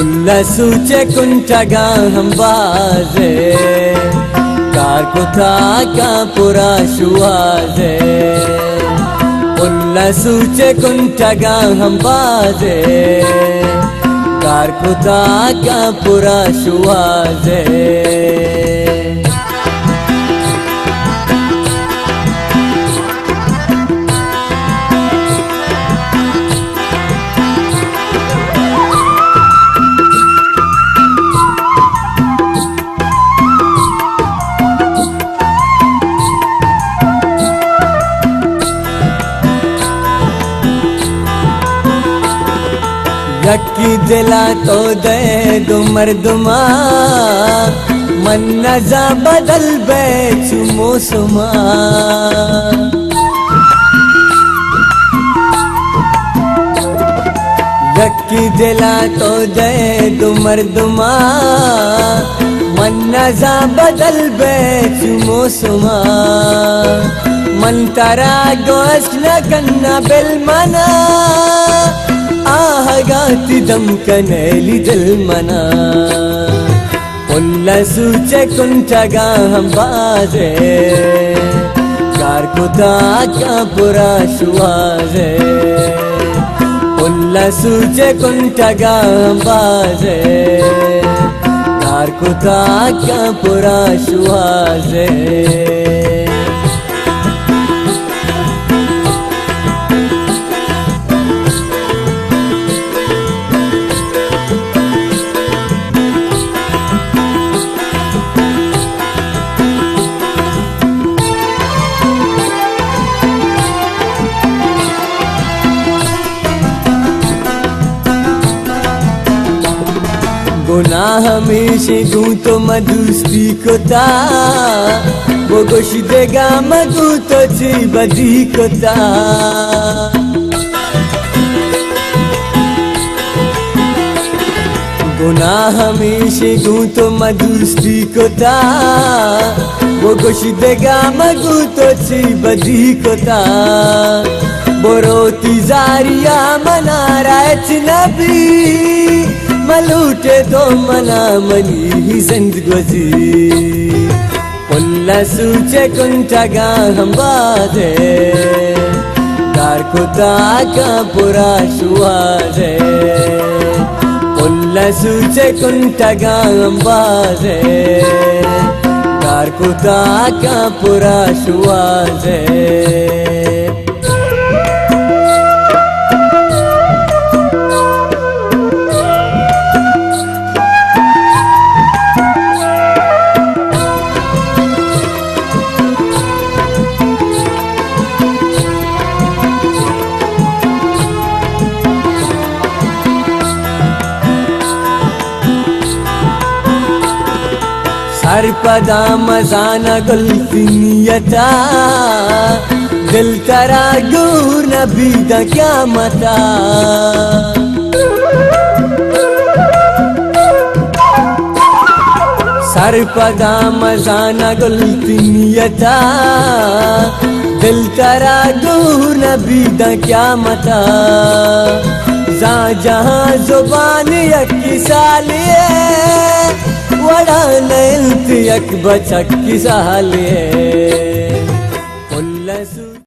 सूचे कुंठगा हम बाजे कार कुथा का पुरा शुआजे सूचे कुंठगा हम बाजे कार कुथा का पुरा शुआजे यक्की दिला तो दे दो मर्दमा मन नजा बदल बेच मौसमा यक्की दिला तो दे दो मर्दमा मन नजा बदल बेच मौसमा मन तरा गोश न कन्ना बिल मना आहगाती दम कनेली दिल मना सूचे कुंठगा हम बाजे कार कुथा का पुरा शुआजे सूचे कुंठगा हम बाजे कार कुथा का पुरा शुआजे गुनाह हमेशा गू तो मधुस्ती को ता वो गोश देगा मधु तो ची बदी को ता गुनाह हमेशा गू तो मधुस्ती को ता वो गोश देगा मधु तो ची बदी को ता बोरोती जारिया मना रायच नबी मलूटे तो मना मनी ही जिंदगी सूचे कुंठगा हम बाजे कार कुथा का पुरा शुआजे सूचे कुंठगा हम बाजे कार कुथा का पुरा शुआजे हर पदा मजाना गुल्फिनियता दिल तरा दूर नबी दा क्या मता सर पदा मजाना गुल्फिनियता दिल तरा दूर नबी दा क्या मता जा जहां जुबान यकी सालिए वड़ा नैल्त यक बचक की सालिए